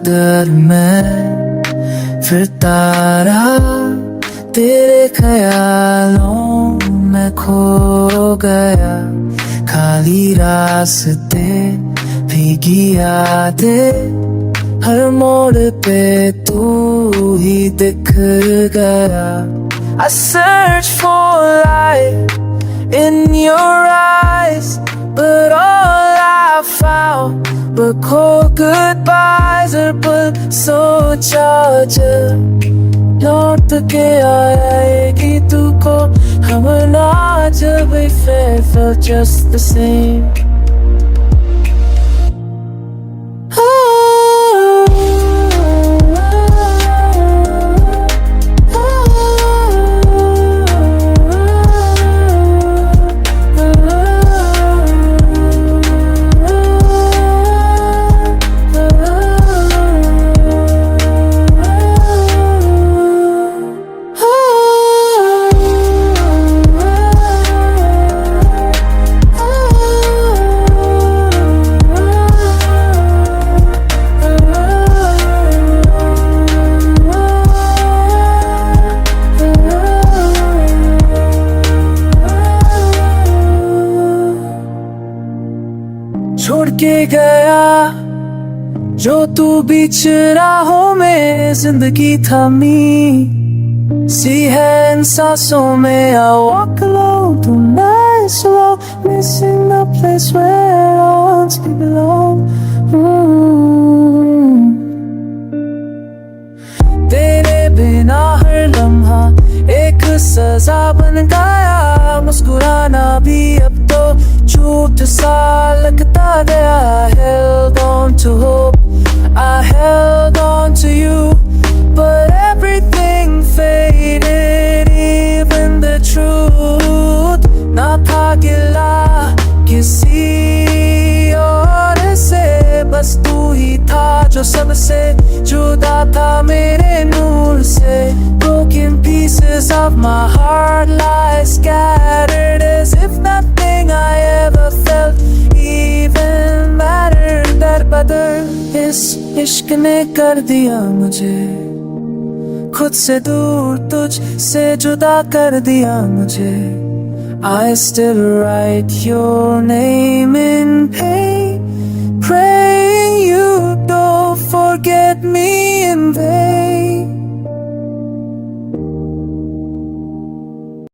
बादल में फिरता रहा, तेरे ख्यालों में खो गया। खाली रास्ते भीगी यादें, हर मोड़ पे तू ही दिख गया। I search for light in your eyes, but all I found were cold goodbyes। और पल सोचा जब लौट के आएगी तू को, हम ना जब felt just the same। छोड़ के गया जो तू बीच राहों में, जिंदगी थमी सी है इन सांसों में। I walk alone tonight slow, missing the place where I once belong। तेरे बिना हर लम्हा एक सजा बन गया, मुस्कुराना भी अब तो झूठ सा लगता गया। I held on to hope, I held on to you, but everything faded, even the truth। ना था गिला किसी और से, बस तू ही था जो सबसे जुदा था मेरे नूर से। Broken pieces of my heart lie scattered, as if nothing I ever felt even mattered। दर बदर इस इश्क ने कर दिया मुझे, खुद से दूर तुझ से जुदा कर दिया मुझे। I still write your name in pain, praying you don't forget me in vain।